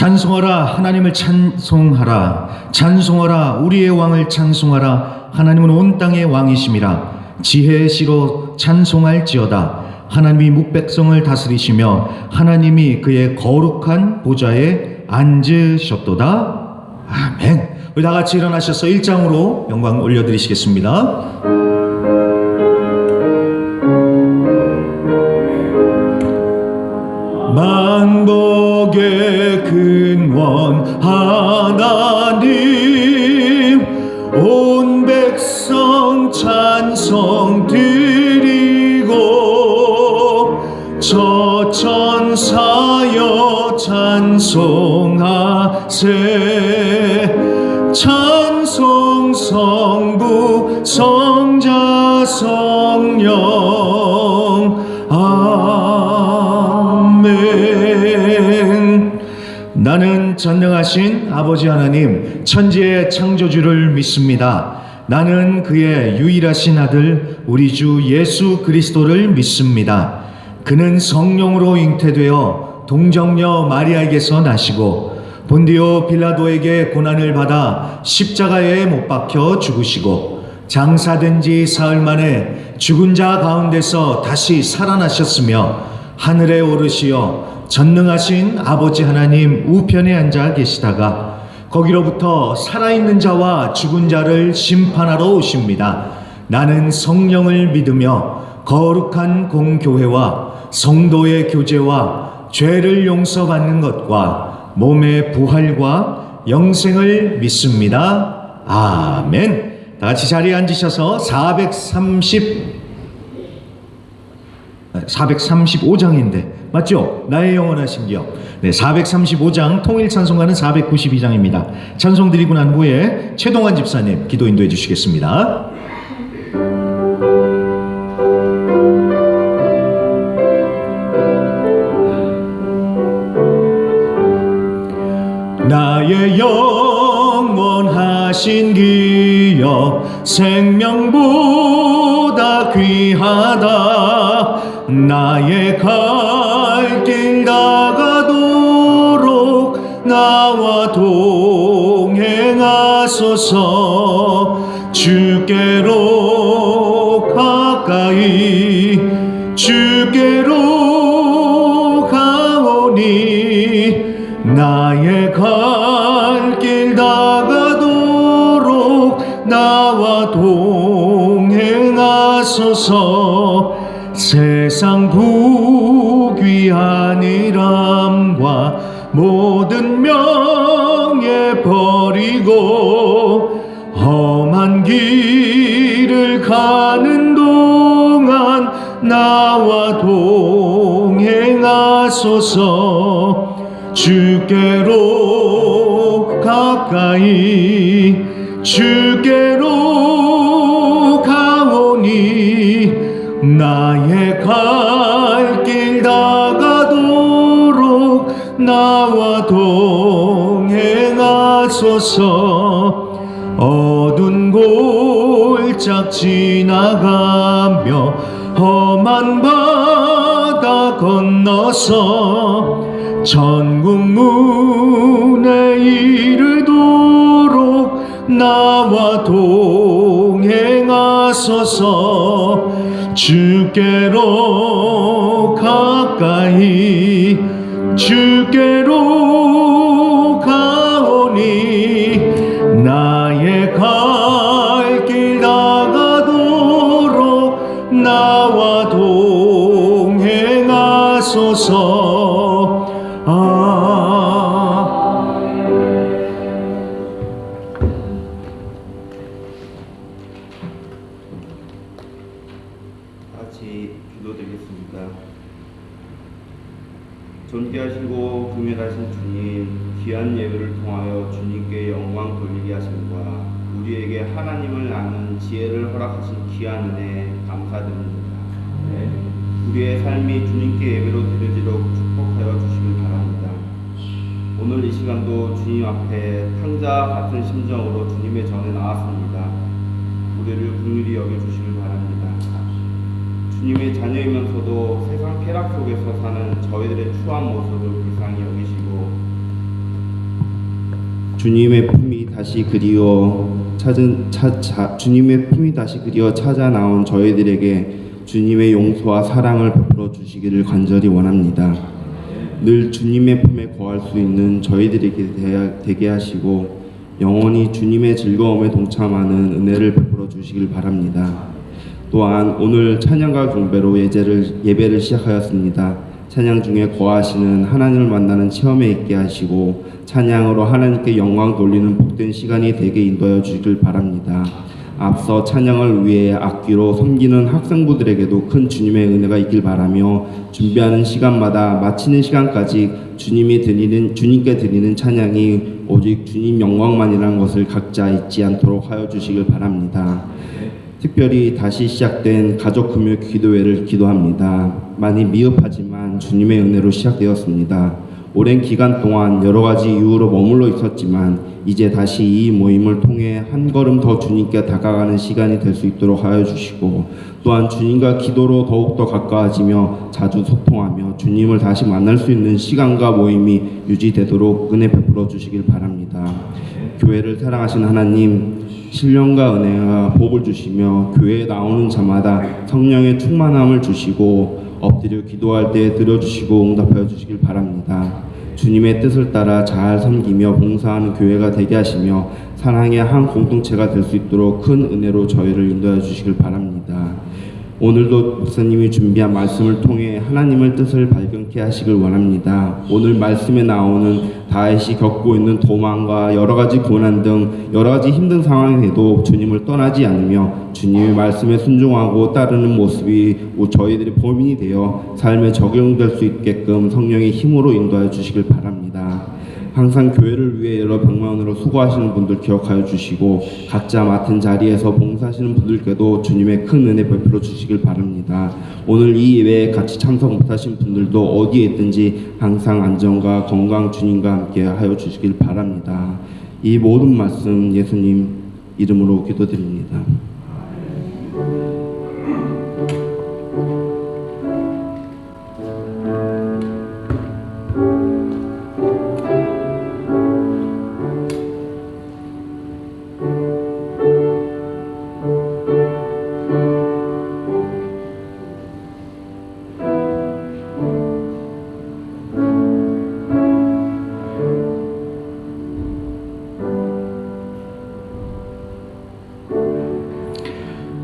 찬송하라, 하나님을 찬송하라. 찬송하라, 우리의 왕을 찬송하라. 하나님은 온 땅의 왕이심이라. 지혜의 시로 찬송할지어다. 하나님이 묵백성을 다스리시며 하나님이 그의 거룩한 보좌에 앉으셨도다. 아멘. 우리 다 같이 일어나셔서 1장으로 영광 올려드리시겠습니다. 만복의 근원 하나님, 온 백성 찬송 드리고 저 천사여 찬송하세. 찬송 성부 성자 성령 아멘. 나는 전능하신 아버지 하나님 천지의 창조주를 믿습니다. 나는 그의 유일하신 아들 우리 주 예수 그리스도를 믿습니다. 그는 성령으로 잉태되어 동정녀 마리아에게서 나시고 본디오 빌라도에게 고난을 받아 십자가에 못 박혀 죽으시고 장사된 지 사흘 만에 죽은 자 가운데서 다시 살아나셨으며 하늘에 오르시어 전능하신 아버지 하나님 우편에 앉아 계시다가 거기로부터 살아있는 자와 죽은 자를 심판하러 오십니다. 나는 성령을 믿으며 거룩한 공교회와 성도의 교제와 죄를 용서받는 것과 몸의 부활과 영생을 믿습니다. 아멘. 다 같이 자리에 앉으셔서 435장인데 맞죠? 나의 영원하신 기억. 네, 435장 통일 찬송가는 492장입니다. 찬송 드리고 난 후에 최동환 집사님 기도 인도해 주시겠습니다. 나의 영원하신 기억 생명보다 귀하다. 나의 갈 길 다가도록 나와 동행하소서. 주께로 가까이 주께로 가오니 나의 갈 길 다가도록 나와 동행하소서. 세상 부귀한 일함과 모든 명예 버리고 험한 길을 가는 동안 나와 동행하소서. 주께로 가까이 주께로 가오니 나의 갈 길 다가도록 나와 동행하소서. 어두운 골짝 지나가며 험한 바다 건너서 천국 문에 이르도록 나와 동행하소서. 주께로 가까이 주께로 가오니 나의 갈 길 다가도록 나와 동행하소서. 같이 기도드리겠습니다. 존귀하시고 금일하신 주님, 귀한 예배를 통하여 주님께 영광 돌리게 하심과 우리에게 하나님을 아는 지혜를 허락하신 귀한 은혜 감사드립니다. 우리의 삶이 주님께 예배로 드려지도록 축복하여 주시길 바랍니다. 오늘 이 시간도 주님 앞에 탕자 같은 심정으로 주님의 전에 나왔습니다. 우리를 긍휼히 여겨주시길 바랍니다. 주님의 자녀이면서도 세상 쾌락 속에서 사는 저희들의 추한 모습을 불쌍히 여기시고 주님의 품이 다시 그리워 찾아 나온 저희들에게 주님의 용서와 사랑을 베풀어 주시기를 간절히 원합니다. 늘 주님의 품에 거할 수 있는 저희들에게 되게 하시고 영원히 주님의 즐거움에 동참하는 은혜를 베풀어 주시길 바랍니다. 또한 오늘 찬양과 경배로 예배를 시작하였습니다. 찬양 중에 거하시는 하나님을 만나는 체험에 있게 하시고 찬양으로 하나님께 영광 돌리는 복된 시간이 되게 인도하여 주시길 바랍니다. 앞서 찬양을 위해 악기로 섬기는 학생부들에게도 큰 주님의 은혜가 있길 바라며 준비하는 시간마다 마치는 시간까지 주님께 드리는 찬양이 오직 주님 영광만이라는 것을 각자 잊지 않도록 하여 주시길 바랍니다. 특별히 다시 시작된 가족 금요 기도회를 기도합니다. 많이 미흡하지만 주님의 은혜로 시작되었습니다. 오랜 기간 동안 여러 가지 이유로 머물러 있었지만 이제 다시 이 모임을 통해 한 걸음 더 주님께 다가가는 시간이 될 수 있도록 하여 주시고 또한 주님과 기도로 더욱더 가까워지며 자주 소통하며 주님을 다시 만날 수 있는 시간과 모임이 유지되도록 은혜 베풀어 주시길 바랍니다. 교회를 사랑하신 하나님, 신령과 은혜와 복을 주시며 교회에 나오는 자마다 성령의 충만함을 주시고 엎드려 기도할 때 들어주시고 응답하여 주시길 바랍니다. 주님의 뜻을 따라 잘 섬기며 봉사하는 교회가 되게 하시며 사랑의 한 공동체가 될 수 있도록 큰 은혜로 저희를 인도해 주시길 바랍니다. 오늘도 목사님이 준비한 말씀을 통해 하나님의 뜻을 발견케 하시길 원합니다. 오늘 말씀에 나오는 다윗이 겪고 있는 도망과 여러 가지 고난 등 여러 가지 힘든 상황에도 주님을 떠나지 않으며 주님의 말씀에 순종하고 따르는 모습이 저희들의 범인이 되어 삶에 적용될 수 있게끔 성령의 힘으로 인도하여 주시길 바랍니다. 항상 교회를 위해 여러 병만으로 수고하시는 분들 기억하여 주시고 각자 맡은 자리에서 봉사하시는 분들께도 주님의 큰 은혜 베풀어 주시길 바랍니다. 오늘 이 예배에 같이 참석 못하신 분들도 어디에 있든지 항상 안전과 건강 주님과 함께 하여 주시길 바랍니다. 이 모든 말씀 예수님 이름으로 기도드립니다.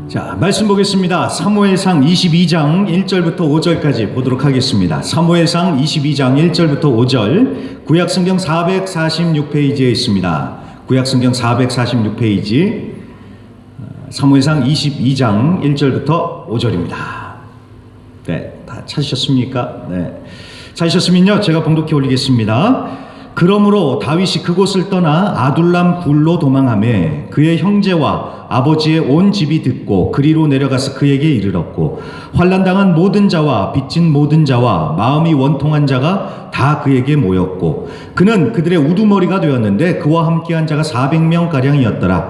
자, 말씀 보겠습니다. 사무엘상 22장 1절부터 5절까지 보도록 하겠습니다. 사무엘상 22장 1절부터 5절, 구약성경 446페이지에 있습니다. 구약성경 446페이지, 사무엘상 22장 1절부터 5절입니다. 네, 다 찾으셨습니까? 네, 찾으셨으면요, 제가 봉독해 올리겠습니다. 그러므로 다윗이 그곳을 떠나 아둘람 굴로 도망하매 그의 형제와 아버지의 온 집이 듣고 그리로 내려가서 그에게 이르렀고 환난당한 모든 자와 빚진 모든 자와 마음이 원통한 자가 다 그에게 모였고 그는 그들의 우두머리가 되었는데 그와 함께한 자가 400명가량이었더라.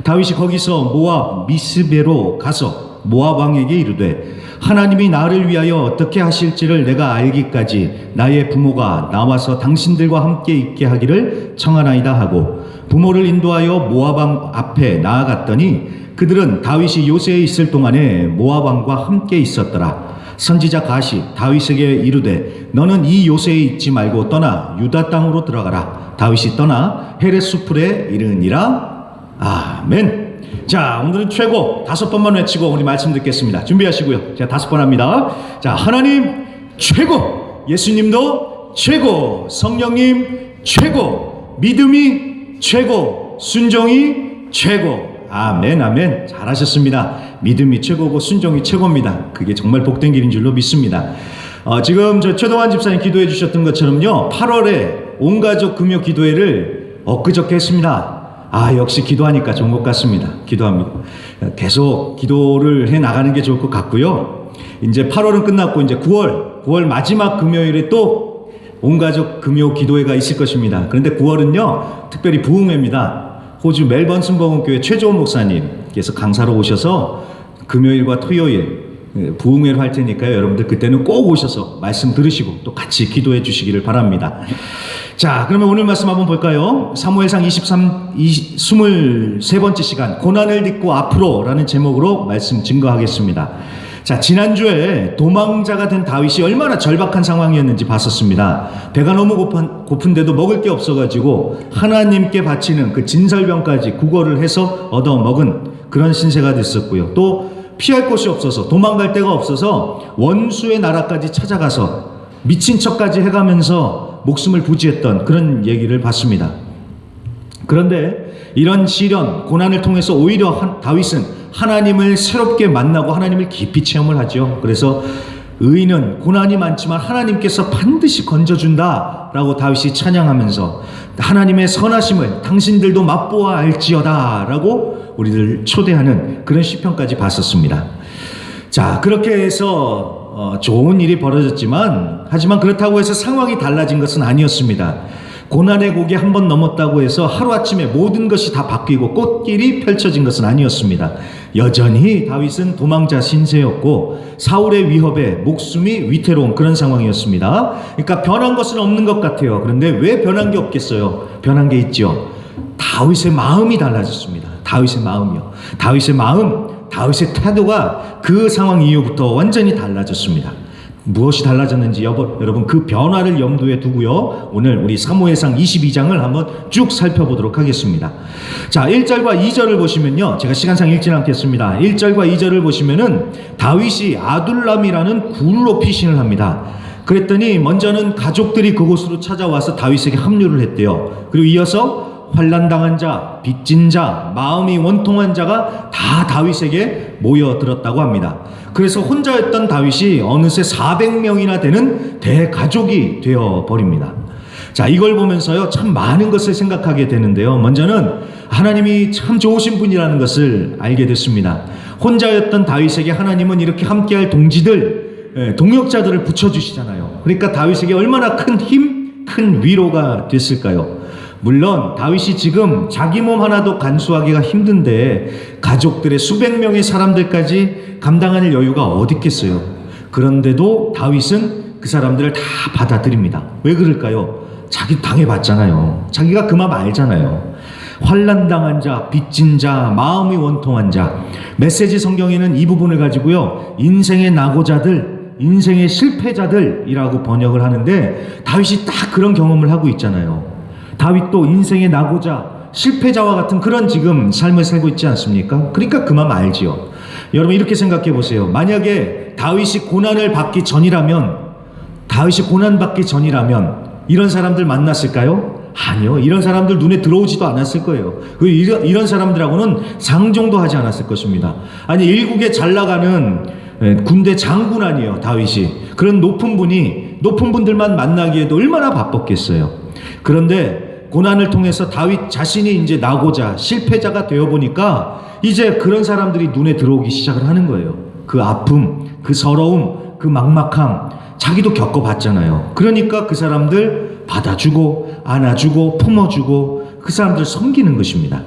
다윗이 거기서 모압 미스베로 가서 모압 왕에게 이르되 하나님이 나를 위하여 어떻게 하실지를 내가 알기까지 나의 부모가 나와서 당신들과 함께 있게 하기를 청하나이다 하고 부모를 인도하여 모압 왕 앞에 나아갔더니 그들은 다윗이 요새에 있을 동안에 모압 왕과 함께 있었더라. 선지자 갓이 다윗에게 이르되 너는 이 요새에 있지 말고 떠나 유다 땅으로 들어가라. 다윗이 떠나 헤레스풀에 이르니라. 아멘. 자, 오늘은 최고 5번만 외치고 우리 말씀 듣겠습니다. 준비하시고요. 제가 5번 합니다. 자, 하나님 최고, 예수님도 최고, 성령님 최고, 믿음이 최고, 순종이 최고. 아멘, 아멘. 잘하셨습니다. 믿음이 최고고 순종이 최고입니다. 그게 정말 복된 길인 줄로 믿습니다. 지금 저 최동환 집사님 기도해 주셨던 것처럼요, 8월에 온가족 금요 기도회를 엊그저께 했습니다. 역시 기도하니까 좋은 것 같습니다. 기도합니다. 계속 기도를 해 나가는 게 좋을 것 같고요. 이제 8월은 끝났고 이제 9월 마지막 금요일에 또 온가족 금요 기도회가 있을 것입니다. 그런데 9월은요, 특별히 부흥회입니다. 호주 멜번 순복음교회 최조원 목사님께서 강사로 오셔서 금요일과 토요일 부흥회를 할 테니까요. 여러분들 그때는 꼭 오셔서 말씀 들으시고 또 같이 기도해 주시기를 바랍니다. 자, 그러면 오늘 말씀 한번 볼까요? 사무엘상 23번째 시간, 고난을 딛고 앞으로라는 제목으로 말씀 증거하겠습니다. 자, 지난주에 도망자가 된 다윗이 얼마나 절박한 상황이었는지 봤었습니다. 배가 너무 고픈데도 먹을 게 없어가지고 하나님께 바치는 그 진설병까지 구걸을 해서 얻어먹은 그런 신세가 됐었고요. 또 피할 곳이 없어서, 도망갈 데가 없어서 원수의 나라까지 찾아가서 미친 척까지 해가면서 목숨을 부지했던 그런 얘기를 봤습니다. 그런데 이런 시련, 고난을 통해서 오히려 다윗은 하나님을 새롭게 만나고 하나님을 깊이 체험을 하죠. 그래서 의인은 고난이 많지만 하나님께서 반드시 건져준다 라고 다윗이 찬양하면서 하나님의 선하심을 당신들도 맛보아 알지어다 라고 우리를 초대하는 그런 시편까지 봤었습니다. 자, 그렇게 해서 좋은 일이 벌어졌지만, 하지만 그렇다고 해서 상황이 달라진 것은 아니었습니다. 고난의 고개 한 번 넘었다고 해서 하루아침에 모든 것이 다 바뀌고 꽃길이 펼쳐진 것은 아니었습니다. 여전히 다윗은 도망자 신세였고 사울의 위협에 목숨이 위태로운 그런 상황이었습니다. 그러니까 변한 것은 없는 것 같아요. 그런데 왜 변한 게 없겠어요? 변한 게 있죠. 다윗의 마음이 달라졌습니다. 다윗의 마음이요. 다윗의 마음, 다윗의 태도가 그 상황 이후부터 완전히 달라졌습니다. 무엇이 달라졌는지 여러분 그 변화를 염두에 두고요. 오늘 우리 사무엘상 22장을 한번 쭉 살펴보도록 하겠습니다. 자, 1절과 2절을 보시면요. 제가 시간상 읽지는 않겠습니다. 1절과 2절을 보시면은 다윗이 아둘람이라는 굴로 피신을 합니다. 그랬더니 먼저는 가족들이 그곳으로 찾아와서 다윗에게 합류를 했대요. 그리고 이어서 환난당한 자, 빚진 자, 마음이 원통한 자가 다 다윗에게 모여들었다고 합니다. 그래서 혼자였던 다윗이 어느새 400명이나 되는 대가족이 되어버립니다. 자, 이걸 보면서요, 참 많은 것을 생각하게 되는데요. 먼저는 하나님이 참 좋으신 분이라는 것을 알게 됐습니다. 혼자였던 다윗에게 하나님은 이렇게 함께할 동지들, 동역자들을 붙여주시잖아요. 그러니까 다윗에게 얼마나 큰 힘, 큰 위로가 됐을까요? 물론 다윗이 지금 자기 몸 하나도 간수하기가 힘든데 가족들의 수백 명의 사람들까지 감당할 여유가 어디 있겠어요. 그런데도 다윗은 그 사람들을 다 받아들입니다. 왜 그럴까요? 자기 당해봤잖아요. 자기가 그 마음 알잖아요. 환난당한 자, 빚진 자, 마음이 원통한 자. 메시지 성경에는 이 부분을 가지고요, 인생의 낙오자들, 인생의 실패자들이라고 번역을 하는데 다윗이 딱 그런 경험을 하고 있잖아요. 다윗도 인생의 낙오자, 실패자와 같은 그런 지금 삶을 살고 있지 않습니까? 그러니까 그 마음 알지요. 여러분 이렇게 생각해 보세요. 만약에 다윗이 고난을 받기 전이라면, 이런 사람들 만났을까요? 아니요. 이런 사람들 눈에 들어오지도 않았을 거예요. 이런 사람들하고는 상종도 하지 않았을 것입니다. 아니, 일국에 잘 나가는 군대 장군 아니에요, 다윗이. 그런 높은 분들만 만나기에도 얼마나 바빴겠어요. 그런데 고난을 통해서 다윗 자신이 이제 낙오자, 실패자가 되어보니까 이제 그런 사람들이 눈에 들어오기 시작을 하는 거예요. 그 아픔, 그 서러움, 그 막막함, 자기도 겪어봤잖아요. 그러니까 그 사람들 받아주고 안아주고 품어주고 그 사람들 섬기는 것입니다.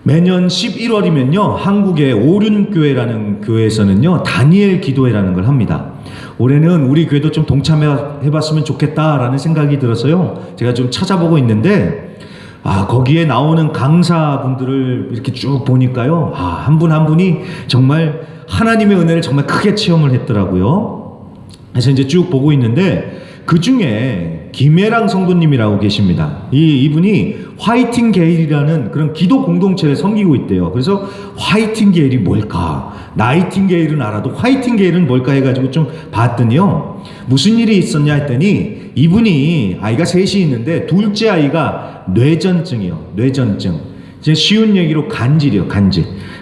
매년 11월이면요, 한국의 오륜교회라는 교회에서는요, 다니엘 기도회라는 걸 합니다. 올해는 우리 교회도 좀 동참해봤으면 좋겠다라는 생각이 들어서요, 제가 좀 찾아보고 있는데, 거기에 나오는 강사분들을 이렇게 쭉 보니까요, 한 분 한 분이 정말 하나님의 은혜를 정말 크게 체험을 했더라고요. 그래서 이제 쭉 보고 있는데, 그 중에 김혜랑 성도님이라고 계십니다. 이분이 화이팅 게일이라는 그런 기도 공동체를 섬기고 있대요. 그래서 화이팅 게일이 뭘까? 나이팅게일은 알아도 화이팅 게일은 뭘까 해가지고 좀 봤더니요, 무슨 일이 있었냐 했더니 이분이 아이가 셋이 있는데 둘째 아이가 뇌전증이요. 뇌전증. 이제 쉬운 얘기로 간질이요.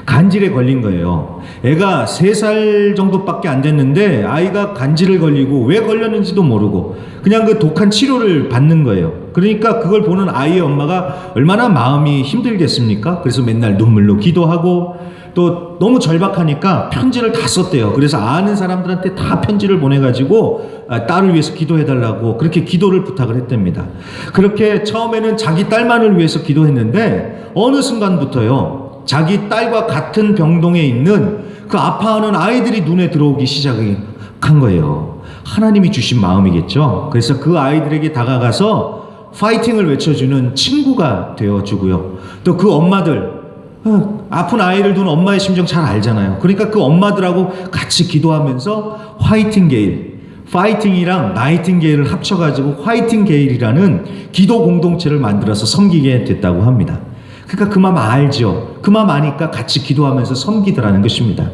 간질에 걸린 거예요. 애가 3살 정도밖에 안 됐는데 아이가 간질을 걸리고 왜 걸렸는지도 모르고 그냥 그 독한 치료를 받는 거예요. 그러니까 그걸 보는 아이의 엄마가 얼마나 마음이 힘들겠습니까? 그래서 맨날 눈물로 기도하고 또 너무 절박하니까 편지를 다 썼대요. 그래서 아는 사람들한테 다 편지를 보내가지고 딸을 위해서 기도해달라고 그렇게 기도를 부탁을 했답니다. 그렇게 처음에는 자기 딸만을 위해서 기도했는데 어느 순간부터요, 자기 딸과 같은 병동에 있는 그 아파하는 아이들이 눈에 들어오기 시작한 거예요. 하나님이 주신 마음이겠죠. 그래서 그 아이들에게 다가가서 파이팅을 외쳐주는 친구가 되어주고요. 또 그 엄마들, 아픈 아이를 둔 엄마의 심정 잘 알잖아요. 그러니까 그 엄마들하고 같이 기도하면서 화이팅게일, 파이팅이랑 나이팅게일을 합쳐가지고 화이팅게일이라는 기도 공동체를 만들어서 섬기게 됐다고 합니다. 그러니까 그 마음 알죠. 그 마음 아니까 같이 기도하면서 섬기더라는 것입니다.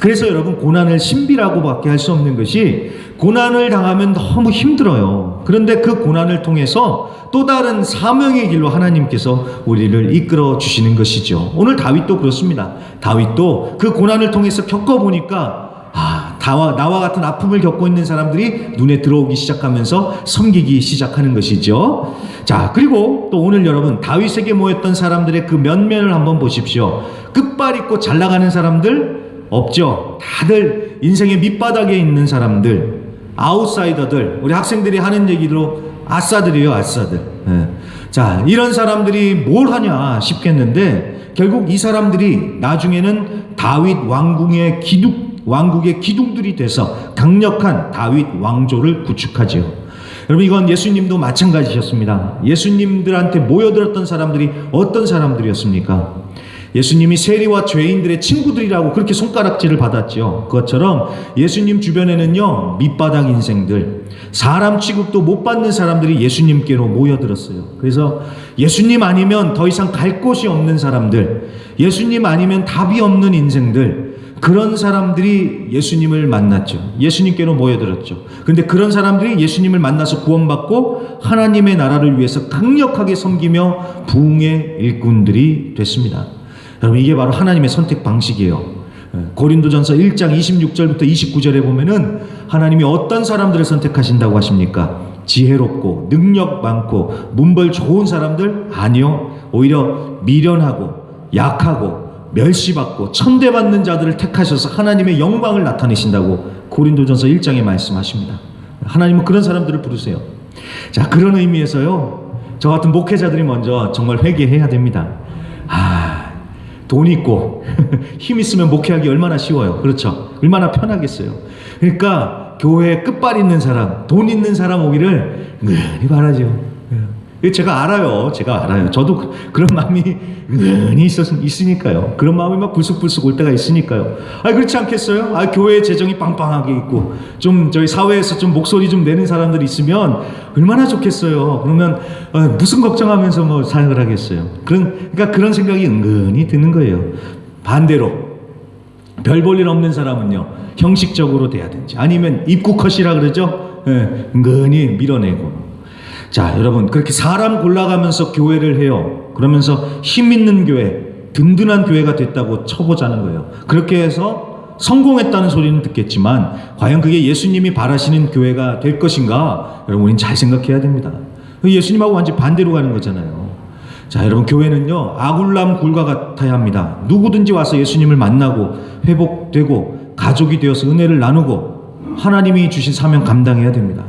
그래서 여러분, 고난을 신비라고밖에 할 수 없는 것이, 고난을 당하면 너무 힘들어요. 그런데 그 고난을 통해서 또 다른 사명의 길로 하나님께서 우리를 이끌어 주시는 것이죠. 오늘 다윗도 그렇습니다. 다윗도 그 고난을 통해서 겪어보니까 나와 같은 아픔을 겪고 있는 사람들이 눈에 들어오기 시작하면서 섬기기 시작하는 것이죠. 자, 그리고 또 오늘 여러분, 다윗에게 모였던 사람들의 그 면면을 한번 보십시오. 끝발 잇고 잘 나가는 사람들 없죠. 다들 인생의 밑바닥에 있는 사람들, 아웃사이더들, 우리 학생들이 하는 얘기로 아싸들이에요, 아싸들. 자, 이런 사람들이 뭘 하냐 싶겠는데, 결국 이 사람들이 나중에는 다윗 왕국의 기둥들이 돼서 강력한 다윗 왕조를 구축하지요. 여러분, 이건 예수님도 마찬가지셨습니다. 예수님들한테 모여들었던 사람들이 어떤 사람들이었습니까? 예수님이 세리와 죄인들의 친구들이라고 그렇게 손가락질을 받았죠. 그것처럼 예수님 주변에는요, 밑바닥 인생들, 사람 취급도 못 받는 사람들이 예수님께로 모여들었어요. 그래서 예수님 아니면 더 이상 갈 곳이 없는 사람들, 예수님 아니면 답이 없는 인생들, 그런 사람들이 예수님을 만났죠. 예수님께로 모여들었죠. 그런데 그런 사람들이 예수님을 만나서 구원받고 하나님의 나라를 위해서 강력하게 섬기며 부흥의 일꾼들이 됐습니다. 여러분, 이게 바로 하나님의 선택 방식이에요. 고린도전서 1장 26절부터 29절에 보면은 하나님이 어떤 사람들을 선택하신다고 하십니까? 지혜롭고 능력 많고 문벌 좋은 사람들? 아니요. 오히려 미련하고 약하고 멸시받고 천대받는 자들을 택하셔서 하나님의 영광을 나타내신다고 고린도전서 1장에 말씀하십니다. 하나님은 그런 사람들을 부르세요. 자, 그런 의미에서요, 저 같은 목회자들이 먼저 정말 회개해야 됩니다. 돈 있고 힘 있으면 목회하기 얼마나 쉬워요. 그렇죠? 얼마나 편하겠어요. 그러니까 교회에 끝발 있는 사람, 돈 있는 사람 오기를 은근히 바라죠. 제가 알아요. 저도 그런 마음이 은근히 있으니까요. 그런 마음이 막 불쑥불쑥 올 때가 있으니까요. 그렇지 않겠어요? 교회에 재정이 빵빵하게 있고, 좀 저희 사회에서 좀 목소리 좀 내는 사람들이 있으면 얼마나 좋겠어요. 그러면 무슨 걱정하면서 뭐 사역을 하겠어요. 그러니까 그런 생각이 은근히 드는 거예요. 반대로 별 볼 일 없는 사람은요, 형식적으로 돼야든지 아니면 입국컷이라 그러죠. 은근히 밀어내고. 자, 여러분, 그렇게 사람 골라가면서 교회를 해요. 그러면서 힘 있는 교회, 든든한 교회가 됐다고 쳐보자는 거예요. 그렇게 해서 성공했다는 소리는 듣겠지만 과연 그게 예수님이 바라시는 교회가 될 것인가? 여러분, 우린 잘 생각해야 됩니다. 예수님하고 완전 반대로 가는 거잖아요. 자, 여러분, 교회는요, 아굴람 굴과 같아야 합니다. 누구든지 와서 예수님을 만나고 회복되고 가족이 되어서 은혜를 나누고 하나님이 주신 사명 감당해야 됩니다.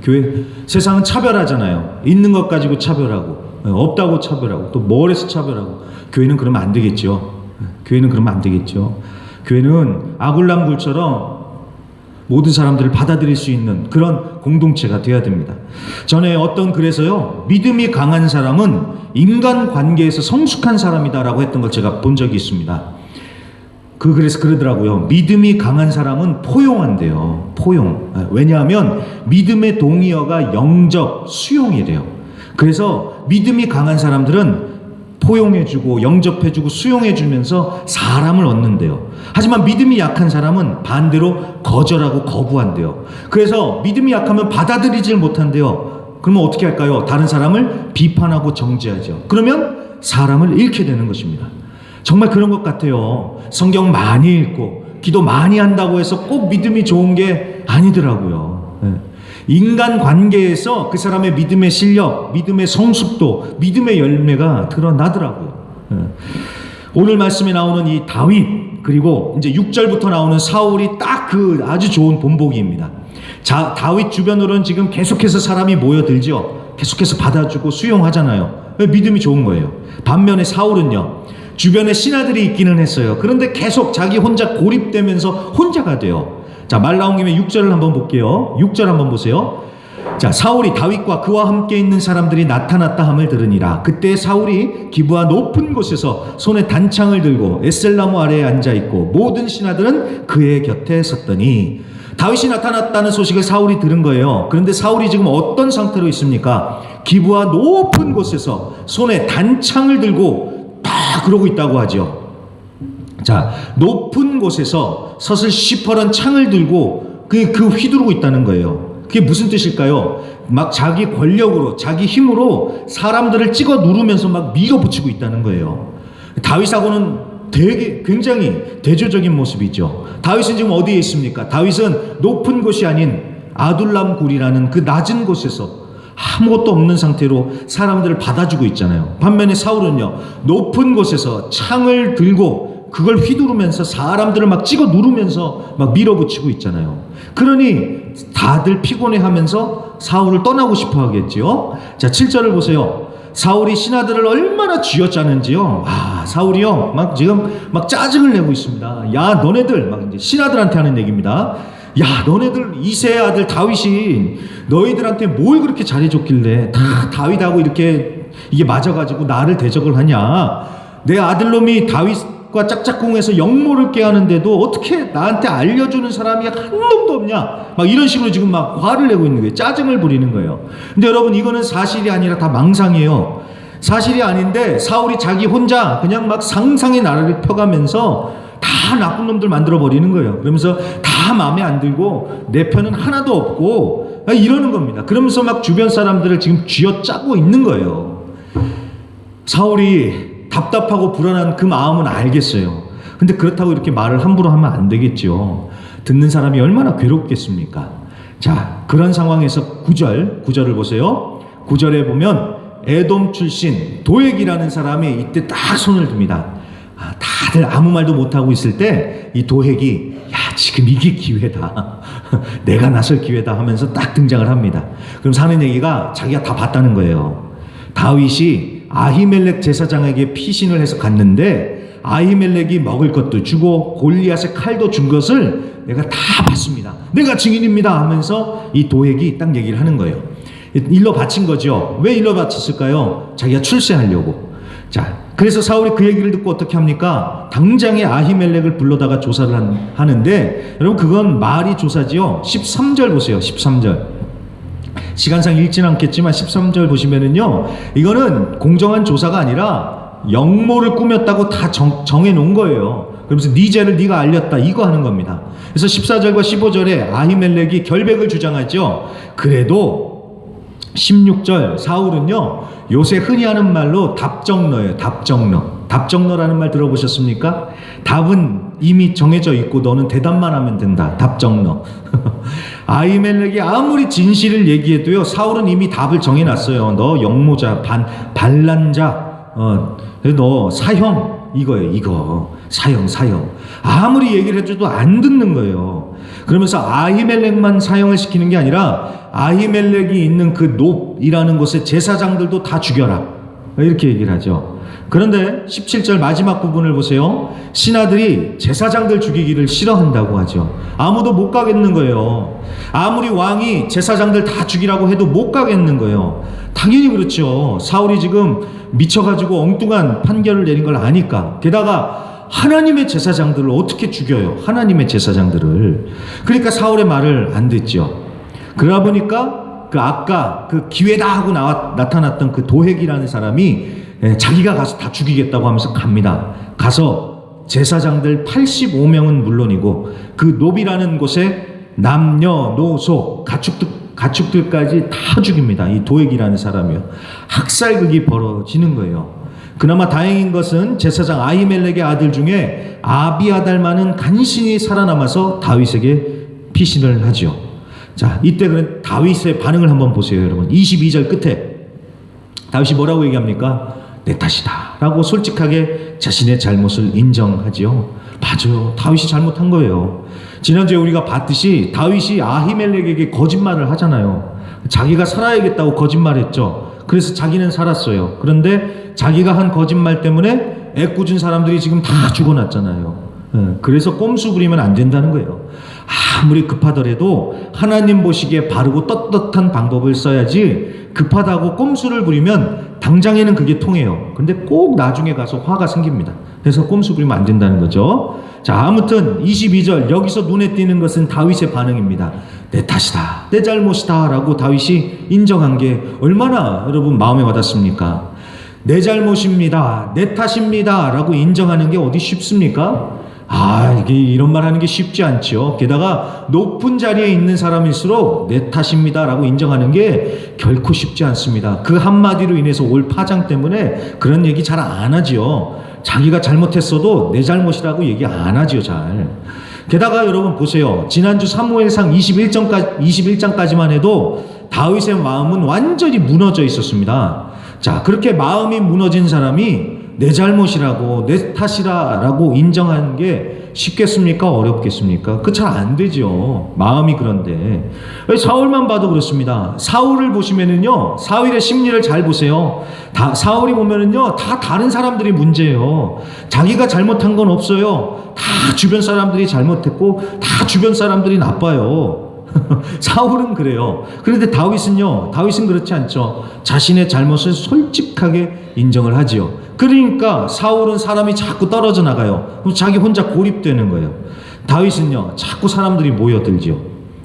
교회, 세상은 차별하잖아요. 있는 것 가지고 차별하고, 없다고 차별하고, 또 뭘해서 차별하고. 교회는 그러면 안 되겠죠. 교회는 아굴람굴처럼 모든 사람들을 받아들일 수 있는 그런 공동체가 되어야 됩니다. 전에 어떤 글에서요, 믿음이 강한 사람은 인간관계에서 성숙한 사람이다라고 했던 걸 제가 본 적이 있습니다. 그 글에서 그러더라고요. 믿음이 강한 사람은 포용한대요. 포용. 왜냐하면 믿음의 동의어가 영접, 수용이래요. 그래서 믿음이 강한 사람들은 포용해주고 영접해주고 수용해주면서 사람을 얻는데요. 하지만 믿음이 약한 사람은 반대로 거절하고 거부한대요. 그래서 믿음이 약하면 받아들이질 못한대요. 그러면 어떻게 할까요? 다른 사람을 비판하고 정죄하죠. 그러면 사람을 잃게 되는 것입니다. 정말 그런 것 같아요. 성경 많이 읽고 기도 많이 한다고 해서 꼭 믿음이 좋은 게 아니더라고요. 인간 관계에서 그 사람의 믿음의 실력, 믿음의 성숙도, 믿음의 열매가 드러나더라고요. 오늘 말씀에 나오는 이 다윗, 그리고 이제 6절부터 나오는 사울이 딱 그 아주 좋은 본보기입니다. 자, 다윗 주변으로는 지금 계속해서 사람이 모여들죠. 계속해서 받아주고 수용하잖아요. 믿음이 좋은 거예요. 반면에 사울은요, 주변에 신하들이 있기는 했어요. 그런데 계속 자기 혼자 고립되면서 혼자가 돼요. 자, 말 나온 김에 6절을 한번 볼게요. 6절 한번 보세요. 자, 사울이 다윗과 그와 함께 있는 사람들이 나타났다 함을 들으니라. 그때 사울이 기브아 높은 곳에서 손에 단창을 들고 에셀나무 아래에 앉아있고 모든 신하들은 그의 곁에 섰더니, 다윗이 나타났다는 소식을 사울이 들은 거예요. 그런데 사울이 지금 어떤 상태로 있습니까? 기브아 높은 곳에서 손에 단창을 들고 딱 그러고 있다고 하죠. 자, 높은 곳에서 서슬 시퍼런 창을 들고 그 휘두르고 있다는 거예요. 그게 무슨 뜻일까요? 막 자기 권력으로, 자기 힘으로 사람들을 찍어 누르면서 막 밀어붙이고 있다는 거예요. 다윗하고는 굉장히 대조적인 모습이죠. 다윗은 지금 어디에 있습니까? 다윗은 높은 곳이 아닌 아둘람 굴이라는 그 낮은 곳에서 아무것도 없는 상태로 사람들을 받아주고 있잖아요. 반면에 사울은요, 높은 곳에서 창을 들고 그걸 휘두르면서 사람들을 막 찍어 누르면서 막 밀어붙이고 있잖아요. 그러니 다들 피곤해하면서 사울을 떠나고 싶어 하겠죠. 자, 7절을 보세요. 사울이 신하들을 얼마나 쥐어짜는지요. 사울이요, 막 지금 막 짜증을 내고 있습니다. 야, 너네들, 막 이제 신하들한테 하는 얘기입니다. 야, 너네들 이새의 아들 다윗이 너희들한테 뭘 그렇게 잘해줬길래 다 다윗하고 이렇게 이게 맞아가지고 나를 대적을 하냐. 내 아들놈이 다윗과 짝짝꿍해서 영모를 깨하는데도 어떻게 나한테 알려주는 사람이 한 놈도 없냐. 막 이런 식으로 지금 막 화를 내고 있는 거예요. 짜증을 부리는 거예요. 근데 여러분, 이거는 사실이 아니라 다 망상이에요. 사실이 아닌데 사울이 자기 혼자 그냥 막 상상의 나라를 펴가면서 다 나쁜 놈들 만들어 버리는 거예요. 그러면서 다 마음에 안 들고 내 편은 하나도 없고 이러는 겁니다. 그러면서 막 주변 사람들을 지금 쥐어짜고 있는 거예요. 사울이 답답하고 불안한 그 마음은 알겠어요. 근데 그렇다고 이렇게 말을 함부로 하면 안 되겠죠. 듣는 사람이 얼마나 괴롭겠습니까? 자, 그런 상황에서 9절을 보세요. 9절에 보면 에돔 출신 도액이라는 사람이 이때 딱 손을 듭니다. 다들 아무 말도 못하고 있을 때 이 도액이, 야, 지금 이게 기회다. 내가 나설 기회다 하면서 딱 등장을 합니다. 그럼 사는 얘기가 자기가 다 봤다는 거예요. 다윗이 아히멜렉 제사장에게 피신을 해서 갔는데 아히멜렉이 먹을 것도 주고 골리앗의 칼도 준 것을 내가 다 봤습니다. 내가 증인입니다 하면서 이 도액이 딱 얘기를 하는 거예요. 일러 바친 거죠. 왜 일러 바쳤을까요? 자기가 출세하려고. 자, 그래서 사울이 그 얘기를 듣고 어떻게 합니까? 당장에 아히멜렉을 불러다가 조사를 하는데, 여러분, 그건 말이 조사지요. 13절 보세요. 13절. 시간상 읽지는 않겠지만 13절 보시면은요, 이거는 공정한 조사가 아니라 영모를 꾸몄다고 다 정해놓은 거예요. 그러면서 네 죄를 네가 알렸다, 이거 하는 겁니다. 그래서 14절과 15절에 아히멜렉이 결백을 주장하죠. 그래도 16절 사울은요, 요새 흔히 하는 말로 답정너예요. 답정너라는 말 들어보셨습니까? 답은 이미 정해져 있고 너는 대답만 하면 된다. 답정너. 아히멜렉이 아무리 진실을 얘기해도요, 사울은 이미 답을 정해놨어요. 너 영모자, 반란자, 너 사형, 이거예요. 이거 사형. 아무리 얘기를 해줘도 안 듣는 거예요. 그러면서 아히멜렉만 사형을 시키는 게 아니라 아히멜렉이 있는 그 놉이라는 곳의 제사장들도 다 죽여라, 이렇게 얘기를 하죠. 그런데 17절 마지막 부분을 보세요. 신하들이 제사장들 죽이기를 싫어한다고 하죠. 아무도 못 가겠는 거예요. 아무리 왕이 제사장들 다 죽이라고 해도 못 가겠는 거예요. 당연히 그렇죠. 사울이 지금 미쳐가지고 엉뚱한 판결을 내린 걸 아니까. 게다가 하나님의 제사장들을 어떻게 죽여요? 하나님의 제사장들을. 그러니까 사울의 말을 안 듣죠. 그러다 보니까 그 아까 그 기회다 하고 나타났던 그 도액이라는 사람이 자기가 가서 다 죽이겠다고 하면서 갑니다. 가서 제사장들 85명은 물론이고 그 놉이라는 곳에 남녀노소 가축들까지 다 죽입니다. 이 도액이라는 사람이요. 학살극이 벌어지는 거예요. 그나마 다행인 것은 제사장 아히멜렉의 아들 중에 아비아달만은 간신히 살아남아서 다윗에게 피신을 하죠. 자, 이때 그런 다윗의 반응을 한번 보세요, 여러분. 22절 끝에 다윗이 뭐라고 얘기합니까? 내 탓이다 라고 솔직하게 자신의 잘못을 인정하지요. 맞아요, 다윗이 잘못한 거예요. 지난주에 우리가 봤듯이 다윗이 아히멜렉에게 거짓말을 하잖아요. 자기가 살아야겠다고 거짓말했죠. 그래서 자기는 살았어요. 그런데 자기가 한 거짓말 때문에 애꿎은 사람들이 지금 다 죽어났잖아요. 그래서 꼼수 부리면 안 된다는 거예요. 아무리 급하더라도 하나님 보시기에 바르고 떳떳한 방법을 써야지, 급하다고 꼼수를 부리면 당장에는 그게 통해요. 근데 꼭 나중에 가서 화가 생깁니다. 그래서 꼼수 부리면 안 된다는 거죠. 자, 아무튼 22절 여기서 눈에 띄는 것은 다윗의 반응입니다. 내 탓이다, 내 잘못이다 라고 다윗이 인정한 게 얼마나 여러분 마음에 와닿습니까? 내 잘못입니다, 내 탓입니다 라고 인정하는 게 어디 쉽습니까? 이게 이런 말 하는 게 쉽지 않죠. 게다가 높은 자리에 있는 사람일수록 내 탓입니다 라고 인정하는 게 결코 쉽지 않습니다. 그 한마디로 인해서 올 파장 때문에 그런 얘기 잘 안 하지요. 자기가 잘못했어도 내 잘못이라고 얘기 안 하지요, 잘. 게다가 여러분 보세요. 지난주 사무엘상 21장까지만 해도 다윗의 마음은 완전히 무너져 있었습니다. 자, 그렇게 마음이 무너진 사람이 내 잘못이라고, 내 탓이라고 인정하는 게 쉽겠습니까? 어렵겠습니까? 그 잘 안 되죠. 마음이. 그런데 사울만 봐도 그렇습니다. 사울을 보시면은요, 사울의 심리를 잘 보세요. 사울이 보면은요, 다 다른 사람들이 문제예요. 자기가 잘못한 건 없어요. 다 주변 사람들이 잘못했고 다 주변 사람들이 나빠요. 사울은 그래요. 그런데 다윗은 그렇지 않죠. 자신의 잘못을 솔직하게 인정을 하지요. 그러니까 사울은 사람이 자꾸 떨어져 나가요. 그럼 자기 혼자 고립되는 거예요. 다윗은요, 자꾸 사람들이 모여들지요.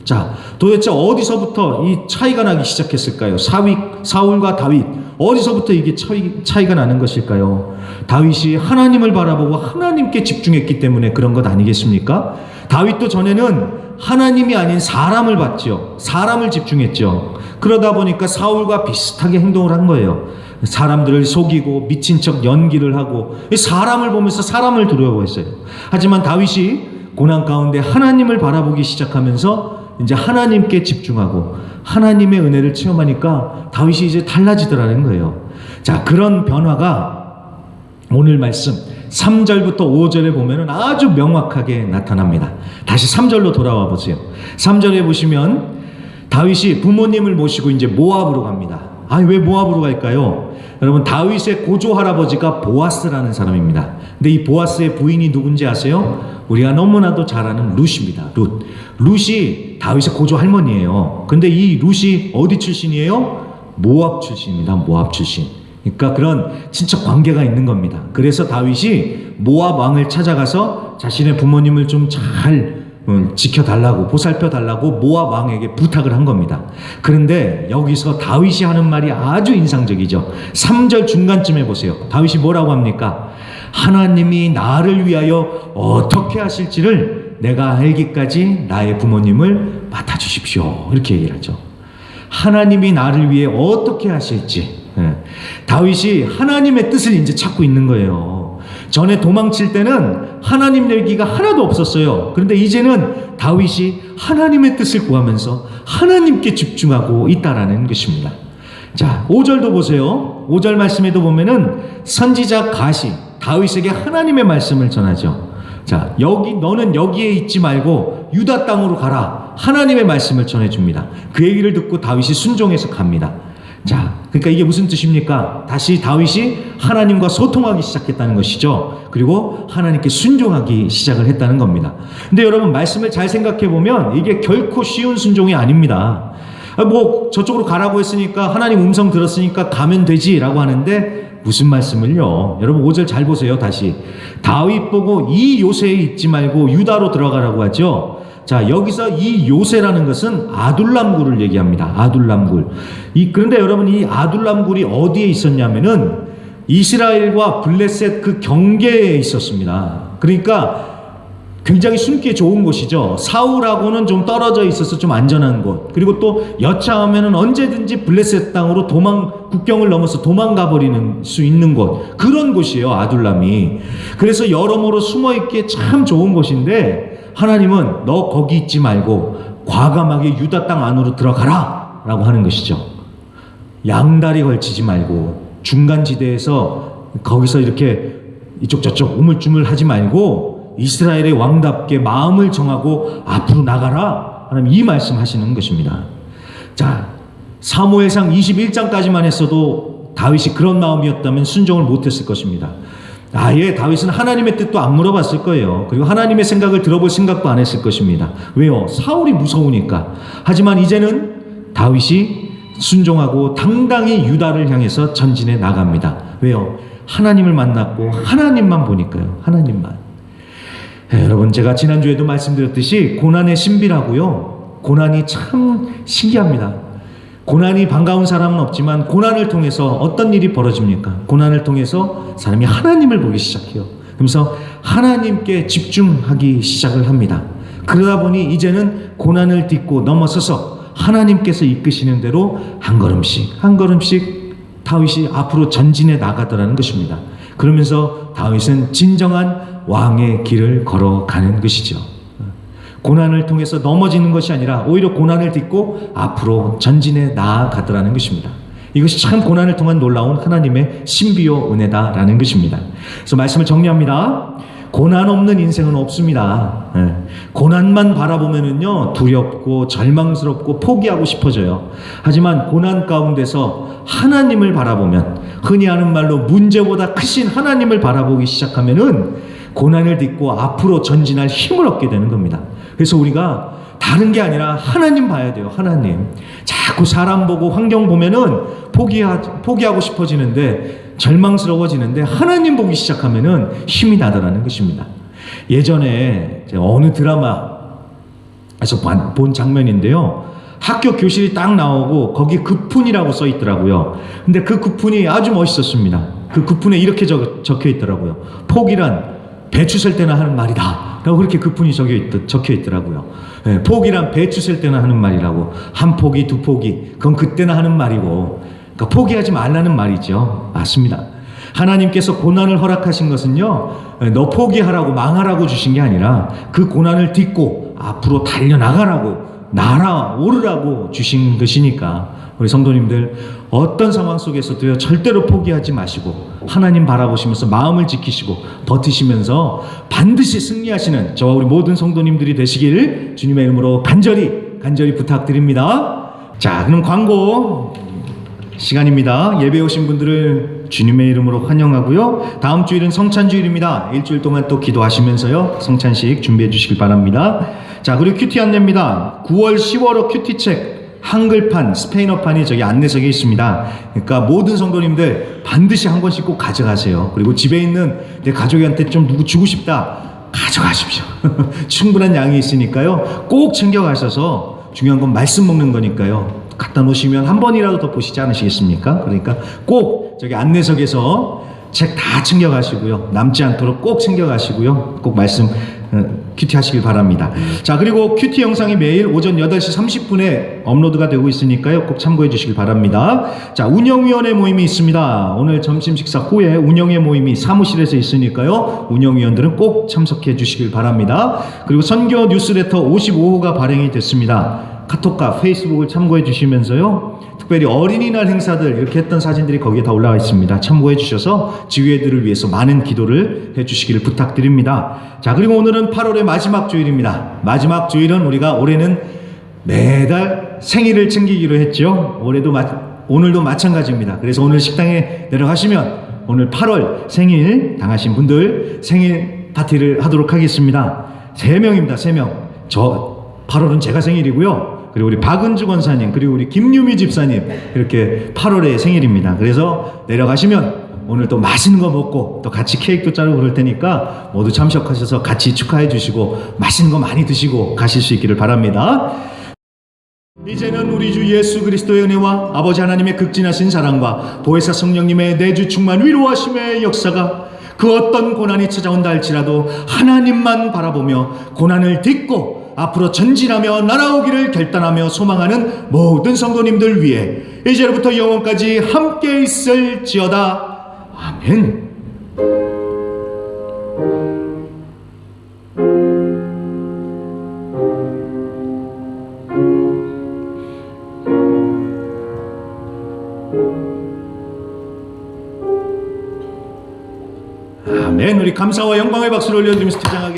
자, 도대체 어디서부터 이 차이가 나기 시작했을까요? 사울과 다윗, 어디서부터 이게 차이가 나는 것일까요? 다윗이 하나님을 바라보고 하나님께 집중했기 때문에 그런 것 아니겠습니까? 다윗도 전에는 하나님이 아닌 사람을 봤죠. 사람을 집중했죠. 그러다 보니까 사울과 비슷하게 행동을 한 거예요. 사람들을 속이고 미친 척 연기를 하고 사람을 보면서 사람을 두려워했어요. 하지만 다윗이 고난 가운데 하나님을 바라보기 시작하면서 이제 하나님께 집중하고 하나님의 은혜를 체험하니까 다윗이 이제 달라지더라는 거예요. 자, 그런 변화가 오늘 말씀 3절부터 5절에 보면 아주 명확하게 나타납니다. 다시 3절로 돌아와 보세요. 3절에 보시면 다윗이 부모님을 모시고 이제 모압으로 갑니다. 왜 모압으로 갈까요? 여러분, 다윗의 고조 할아버지가 보아스라는 사람입니다. 근데 이 보아스의 부인이 누군지 아세요? 우리가 너무나도 잘 아는 룻입니다. 룻이 다윗의 고조 할머니예요. 근데 이 룻이 어디 출신이에요? 모압 출신입니다. 모압 출신. 그러니까 그런 친척 관계가 있는 겁니다. 그래서 다윗이 모압 왕을 찾아가서 자신의 부모님을 좀 잘 지켜달라고, 보살펴달라고 모압 왕에게 부탁을 한 겁니다. 그런데 여기서 다윗이 하는 말이 아주 인상적이죠. 3절 중간쯤에 보세요. 다윗이 뭐라고 합니까? 하나님이 나를 위하여 어떻게 하실지를 내가 알기까지 나의 부모님을 맡아주십시오. 이렇게 얘기를 하죠. 하나님이 나를 위해 어떻게 하실지. 다윗이 하나님의 뜻을 이제 찾고 있는 거예요. 전에 도망칠 때는 하나님 얘기가 하나도 없었어요. 그런데 이제는 다윗이 하나님의 뜻을 구하면서 하나님께 집중하고 있다라는 것입니다. 자, 5절도 보세요. 5절 말씀에도 보면은 선지자 갓이 다윗에게 하나님의 말씀을 전하죠. 자, 너는 여기에 있지 말고 유다 땅으로 가라. 하나님의 말씀을 전해줍니다. 그 얘기를 듣고 다윗이 순종해서 갑니다. 자, 그러니까 이게 무슨 뜻입니까? 다시 다윗이 하나님과 소통하기 시작했다는 것이죠. 그리고 하나님께 순종하기 시작을 했다는 겁니다. 근데 여러분, 말씀을 잘 생각해 보면 이게 결코 쉬운 순종이 아닙니다. 저쪽으로 가라고 했으니까, 하나님 음성 들었으니까 가면 되지라고 하는데 무슨 말씀을요? 여러분 5절 잘 보세요. 다시 다윗 보고 이 요새에 있지 말고 유다로 들어가라고 하죠. 자, 여기서 이 요새라는 것은 아둘람굴을 얘기합니다. 아둘람굴. 그런데 여러분, 이 아둘람굴이 어디에 있었냐면은 이스라엘과 블레셋 그 경계에 있었습니다. 그러니까 굉장히 숨기 좋은 곳이죠. 사울하고는 좀 떨어져 있어서 좀 안전한 곳. 그리고 또 여차하면은 언제든지 블레셋 땅으로 국경을 넘어서 도망가 버리는 수 있는 곳. 그런 곳이에요, 아둘람이. 그래서 여러모로 숨어 있기에 참 좋은 곳인데 하나님은 너 거기 있지 말고 과감하게 유다 땅 안으로 들어가라 라고 하는 것이죠. 양다리 걸치지 말고 중간지대에서 거기서 이렇게 이쪽 저쪽 우물쭈물 하지 말고 이스라엘의 왕답게 마음을 정하고 앞으로 나가라. 하나님 이 말씀 하시는 것입니다. 자, 사무엘상 21장까지만 했어도 다윗이 그런 마음이었다면 순종을 못했을 것입니다. 아예 다윗은 하나님의 뜻도 안 물어봤을 거예요. 그리고 하나님의 생각을 들어볼 생각도 안 했을 것입니다. 왜요? 사울이 무서우니까. 하지만 이제는 다윗이 순종하고 당당히 유다를 향해서 전진해 나갑니다. 왜요? 하나님을 만났고 하나님만 보니까요. 하나님만. 여러분, 제가 지난주에도 말씀드렸듯이 고난의 신비라고요. 고난이 참 신기합니다. 고난이 반가운 사람은 없지만 고난을 통해서 어떤 일이 벌어집니까? 고난을 통해서 사람이 하나님을 보기 시작해요. 그러면서 하나님께 집중하기 시작을 합니다. 그러다 보니 이제는 고난을 딛고 넘어서서 하나님께서 이끄시는 대로 한 걸음씩 한 걸음씩 다윗이 앞으로 전진해 나가더라는 것입니다. 그러면서 다윗은 진정한 왕의 길을 걸어가는 것이죠. 고난을 통해서 넘어지는 것이 아니라 오히려 고난을 딛고 앞으로 전진해 나아가더라는 것입니다. 이것이 참 고난을 통한 놀라운 하나님의 신비요 은혜다라는 것입니다. 그래서 말씀을 정리합니다. 고난 없는 인생은 없습니다. 고난만 바라보면은요, 두렵고 절망스럽고 포기하고 싶어져요. 하지만 고난 가운데서 하나님을 바라보면, 흔히 하는 말로 문제보다 크신 하나님을 바라보기 시작하면은 고난을 딛고 앞으로 전진할 힘을 얻게 되는 겁니다. 그래서 우리가 다른 게 아니라 하나님 봐야 돼요. 하나님. 자꾸 사람 보고 환경 보면은 포기하고 싶어지는데, 절망스러워지는데, 하나님 보기 시작하면은 힘이 나더라는 것입니다. 예전에 제가 어느 드라마에서 본 장면인데요. 학교 교실이 딱 나오고 거기 급훈이라고 써 있더라고요. 근데 그 급훈이 아주 멋있었습니다. 그 급훈에 이렇게 적혀 있더라고요. 포기란 배추 셀 때나 하는 말이다 라고 그렇게 급훈이 적혀 있더라고요. 포기란 배추 셀 때나 하는 말이라고. 한 포기, 두 포기, 그건 그때나 하는 말이고, 그러니까 포기하지 말라는 말이죠. 맞습니다. 하나님께서 고난을 허락하신 것은요, 너 포기하라고 망하라고 주신 게 아니라 그 고난을 딛고 앞으로 달려나가라고, 날아오르라고 주신 것이니까, 우리 성도님들 어떤 상황 속에서도요, 절대로 포기하지 마시고 하나님 바라보시면서 마음을 지키시고 버티시면서 반드시 승리하시는 저와 우리 모든 성도님들이 되시길 주님의 이름으로 간절히 부탁드립니다. 자, 그럼 광고 시간입니다. 예배 오신 분들을 주님의 이름으로 환영하고요. 다음 주일은 성찬주일입니다. 일주일 동안 또 기도하시면서요, 성찬식 준비해 주시길 바랍니다. 자, 그리고 큐티 안내입니다. 9월 10월호 큐티책 한글판, 스페인어판이 저기 안내석에 있습니다. 그러니까 모든 성도님들 반드시 한 권씩 꼭 가져가세요. 그리고 집에 있는 내 가족한테 좀 누구 주고 싶다, 가져가십시오. 충분한 양이 있으니까요, 꼭 챙겨가셔서, 중요한 건 말씀 먹는 거니까요, 갖다 놓으시면 한 번이라도 더 보시지 않으시겠습니까? 그러니까 꼭 저기 안내석에서 책 다 챙겨가시고요, 남지 않도록 꼭 챙겨가시고요, 꼭 말씀 큐티 하시길 바랍니다. 자, 그리고 큐티 영상이 매일 오전 8시 30분에 업로드가 되고 있으니까요, 꼭 참고해 주시길 바랍니다. 자, 운영위원회 모임이 있습니다. 오늘 점심 식사 후에 운영회 모임이 사무실에서 있으니까요, 운영위원들은 꼭 참석해 주시길 바랍니다. 그리고 선교 뉴스레터 55호가 발행이 됐습니다. 카톡과 페이스북을 참고해 주시면서요, 특별히 어린이날 행사들 이렇게 했던 사진들이 거기에 다 올라와 있습니다. 참고해 주셔서 지휘애들을 위해서 많은 기도를 해 주시기를 부탁드립니다. 자, 그리고 오늘은 8월의 마지막 주일입니다. 마지막 주일은 우리가 올해는 매달 생일을 챙기기로 했죠. 오늘도 마찬가지입니다. 그래서 오늘 식당에 내려가시면 오늘 8월 생일 당하신 분들 생일 파티를 하도록 하겠습니다. 3명입니다. 3명. 8월은 제가 생일이고요. 그리고 우리 박은주 권사님, 그리고 우리 김유미 집사님, 이렇게 8월에 생일입니다. 그래서 내려가시면 오늘 또 맛있는 거 먹고 또 같이 케이크도 자르고 그럴 테니까 모두 참석하셔서 같이 축하해 주시고 맛있는 거 많이 드시고 가실 수 있기를 바랍니다. 이제는 우리 주 예수 그리스도의 은혜와 아버지 하나님의 극진하신 사랑과 보혜사 성령님의 내주 충만 위로하심의 역사가 그 어떤 고난이 찾아온다 할지라도 하나님만 바라보며 고난을 딛고 앞으로 전진하며 날아오기를 결단하며 소망하는 모든 성도님들 위해 이제로부터 영원까지 함께 있을지어다. 아멘. 아멘. 우리 감사와 영광의 박수를 올려드리면서 퇴장하겠습니다.